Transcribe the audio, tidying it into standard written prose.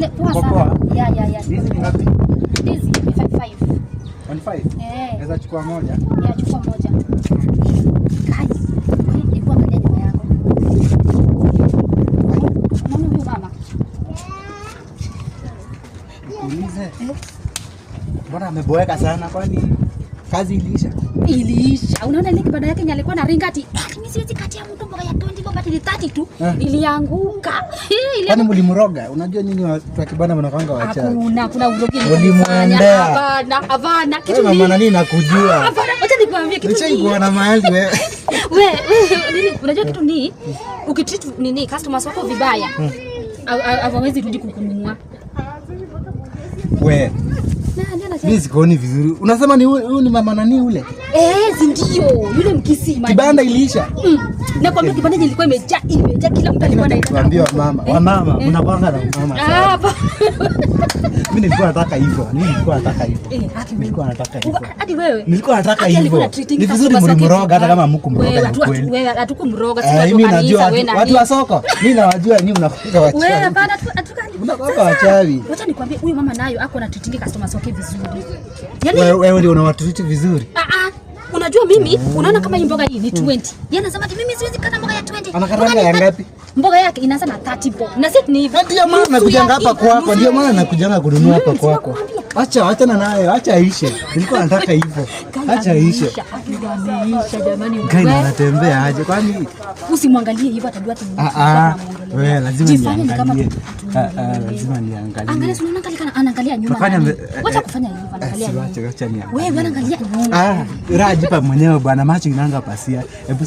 Pole poa sana. Yeah. Hizi ni ngapi? Hizi ni 55. 15? Naweza chukua moja? Yeah, chukua moja. Kai. Ilikuwa angalia nyuma yako. Unaona huyu mama? Nikuulize. Mbona ameboeka sana kwani kazi iliisha? Iliisha. Unaona ile kibanda yake alikuwa na ringati. Mimi siwezi kati ya mtu mboga ya 20 boba ni 30 tu. Ilianguka. Kwani mlimroga? Unajua nini watu wa kibanda wanapanga wachawi? Kuna urogi. Ulimwendea. Hapana. Kitu mama nani nakujua? Hapana, acha nikwambie kitu. Nichaikuwa na mahali wewe. Wewe, unajua kitu ni ukitreat nini customers wako vibaya. Hawawezi rudi kukununua. Wewe. Mimi sikuoni vizuri. Unasema ni huyu ni mama nani ule? Si ndio. Yule mkisi. Kibanda iliisha. Nakwambia kibanda ilikuwa imejaa kila mtu alikuwa anaita. Nakwambia wamama, mnapanga na mama sana. Mimi nilikuwa nataka hivyo. Hadi wewe. Nilikuwa nataka hivyo. Ni vizuri mlimroga hata kama mkumroga ni kweli. Wewe hatukumroga sisi mimi najua watu wa soko. Mimi nawajua nyinyi mnakuja wachawi. Wewe hapana hatukani. Mnakuja wachawi. Wacha nikwambie huyu mama nayo ako na treating customers wake vizuri. Yaani wewe ndio unawatreat vizuri. Unajua mimi unaona kama hii mboga hii ni 20. Yeye anasema ati mimi siwezi kata mboga ya 20. Anakatanga ya ngapi? Mboga yake inaanza na 30 bob. Na sisi ni hivyo. Ndio maana nakujanga hapa kwako. Ndio maana nakujanga kununua hapa kwako. Acha nayo, acha aishe. Nilikuwa nataka hivyo. Acha aishe. Aisha jamani. Gani anatembea aje? Kwani usimwangalie hivyo atajua ati wewe lazima niangalie. Lazima niangalie. Angalia unaona kama anaangalia nyuma. Wacha kufanya hivyo anaangalia nyuma. Acha niangalie. Wewe anaangalia nyuma. Rajipa mwenyewe bwana macho inaanga pasia. Hebu